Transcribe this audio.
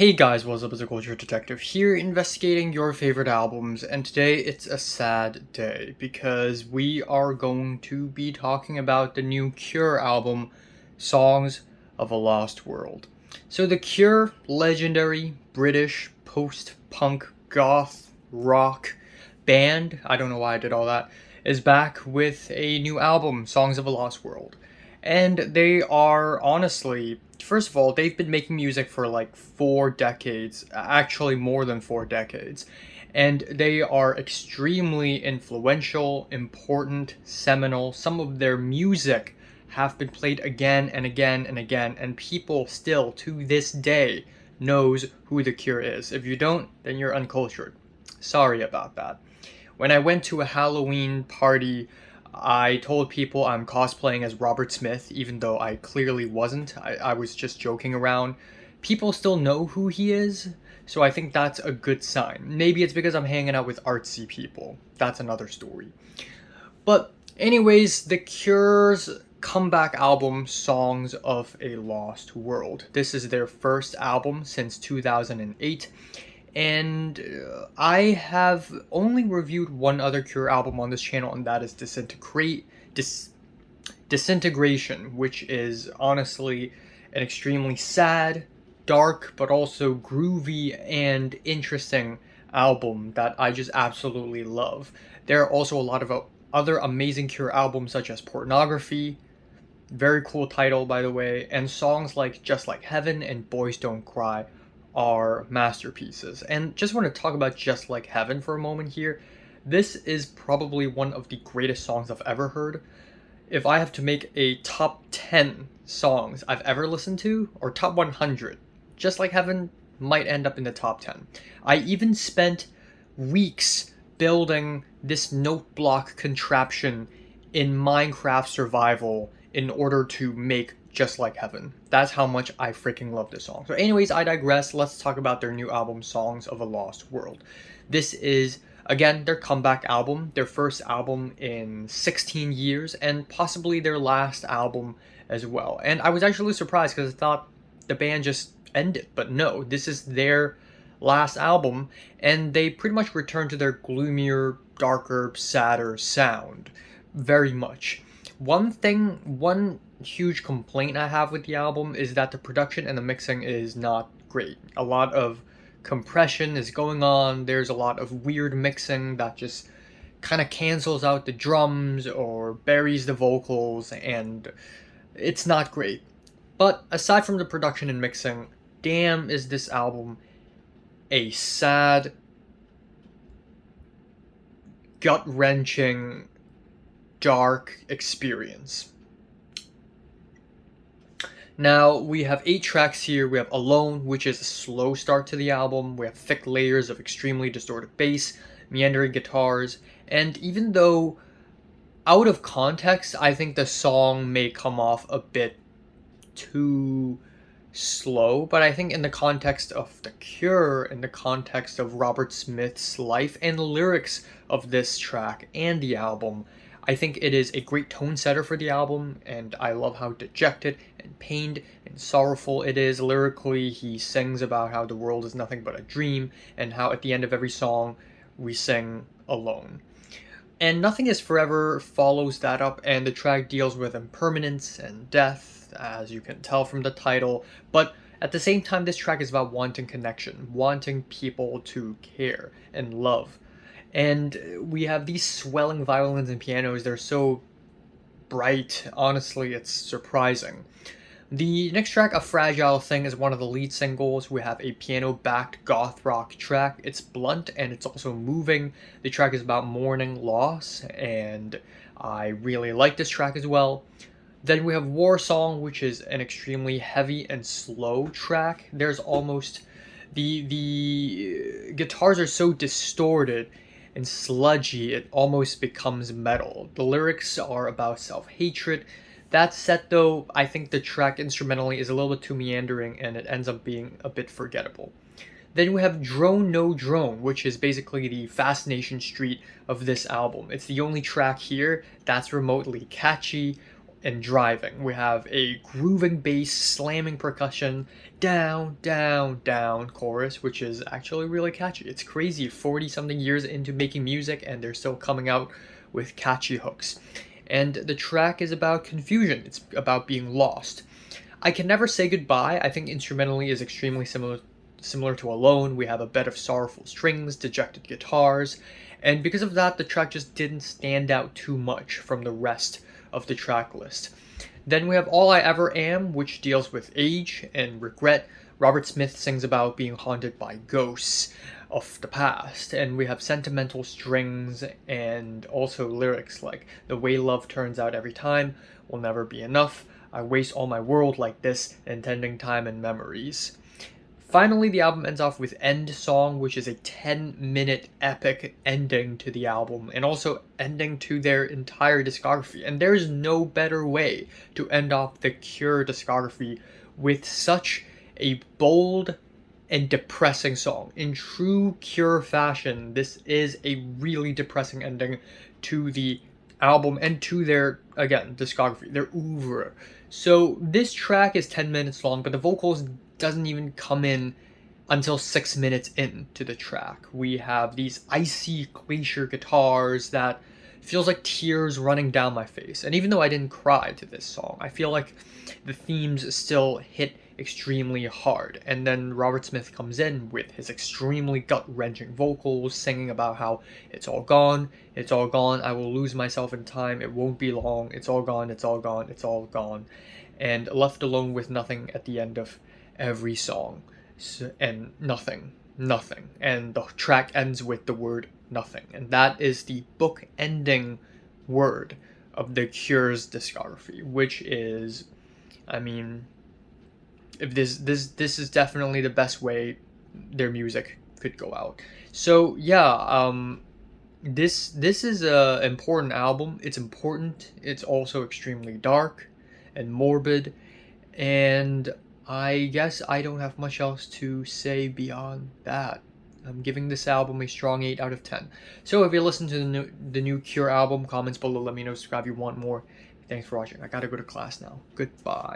Hey guys, what's up? It's a Culture Detective here investigating your favorite albums, and today it's a sad day because we are going to be talking about the new Cure album, Songs of a Lost World. So the Cure, legendary British post-punk goth rock band, I don't know why I did all that, is back with a new album, Songs of a Lost World. And they are honestly, first of all, they've been making music for like 4 decades, actually more than 4 decades. And they are extremely influential, important, seminal. Some of their music have been played again and again and again, and people still to this day knows who The Cure is. If you don't, then you're uncultured. Sorry about that. When I went to a Halloween party, I told people I'm cosplaying as Robert Smith, even though I clearly wasn't. I was just joking around. People still know who he is, so I think that's a good sign. Maybe it's because I'm hanging out with artsy people. That's another story. But, anyways, The Cure's comeback album, Songs of a Lost World. This is their first album since 2008. And I have only reviewed one other Cure album on this channel, and that is Disintegration, which is honestly an extremely sad, dark, but also groovy and interesting album that I just absolutely love. There are also a lot of other amazing Cure albums such as Pornography, very cool title by the way, and songs like Just Like Heaven and Boys Don't Cry are masterpieces. And just want to talk about Just Like Heaven for a moment here. This is probably one of the greatest songs I've ever heard. If I have to make a top 10 songs I've ever listened to, or top 100, Just Like Heaven might end up in the top 10. I even spent weeks building this note block contraption in Minecraft Survival in order to make Just Like Heaven. That's how much I freaking love this song. So anyways, I digress. Let's talk about their new album, Songs of a Lost World. This is, again, their comeback album, their first album in 16 years, and possibly their last album as well. And I was actually surprised because I thought the band just ended, but no, this is their last album, and they pretty much returned to their gloomier, darker, sadder sound. Very much. One huge complaint I have with the album is that the production and the mixing is not great. A lot of compression is going on, there's a lot of weird mixing that just kind of cancels out the drums or buries the vocals, and it's not great. But aside from the production and mixing, damn is this album a sad, gut-wrenching, dark experience. Now, we have 8 tracks here. We have Alone, which is a slow start to the album. We have thick layers of extremely distorted bass, meandering guitars, and even though out of context, I think the song may come off a bit too slow, but I think in the context of The Cure, in the context of Robert Smith's life and the lyrics of this track and the album, I think it is a great tone setter for the album, and I love how dejected and pained and sorrowful it is. Lyrically, he sings about how the world is nothing but a dream, and how at the end of every song, we sing Alone. And Nothing Is Forever follows that up, and the track deals with impermanence and death, as you can tell from the title, but at the same time, this track is about wanting connection, wanting people to care and love. And we have these swelling violins and pianos. They're so bright. Honestly, it's surprising. The next track, A Fragile Thing, is one of the lead singles. We have a piano-backed goth rock track. It's blunt and it's also moving. The track is about mourning loss, and I really like this track as well. Then we have War Song, which is an extremely heavy and slow track. There's almost... The guitars are so distorted and sludgy, it almost becomes metal. The lyrics are about self-hatred. That said though, I think the track instrumentally is a little bit too meandering and it ends up being a bit forgettable. Then we have Drone No Drone, which is basically the Fascination Street of this album. It's the only track here that's remotely catchy and driving. We have a grooving bass, slamming percussion, down, down, down chorus, which is actually really catchy. It's crazy, 40 something years into making music and they're still coming out with catchy hooks. And the track is about confusion. It's about being lost. I Can Never Say Goodbye, I think instrumentally is extremely similar to Alone. We have a bed of sorrowful strings, dejected guitars, and because of that, the track just didn't stand out too much from the rest of the track list. Then we have All I Ever Am, which deals with age and regret. Robert Smith sings about being haunted by ghosts of the past, and we have sentimental strings and also lyrics like "The way love turns out every time will never be enough. I waste all my world like this, intending time and memories." Finally, the album ends off with End Song, which is a 10-minute epic ending to the album, and also ending to their entire discography. And there's no better way to end off the Cure discography with such a bold and depressing song. In true Cure fashion, this is a really depressing ending to the album and to their, again, discography, their oeuvre. So this track is 10 minutes long, but the vocals doesn't even come in until 6 minutes into the track. We have these icy glacier guitars that feels like tears running down my face. And even though I didn't cry to this song, I feel like the themes still hit extremely hard. And then Robert Smith comes in with his extremely gut-wrenching vocals, singing about how it's all gone, I will lose myself in time, it won't be long, it's all gone, it's all gone, it's all gone. And left alone with nothing at the end of every song. And nothing. And the track ends with the word nothing. And that is the book-ending word of the Cure's discography, which is, I mean, if this is definitely the best way their music could go out. So yeah, this is a important album. It's important. It's also extremely dark and morbid, and I guess I don't have much else to say beyond that. I'm giving this album a strong 8 out of 10. So if you listen to the new Cure album, comments below, let me know, subscribe if you want more. Thanks for watching. I gotta go to class now. Goodbye.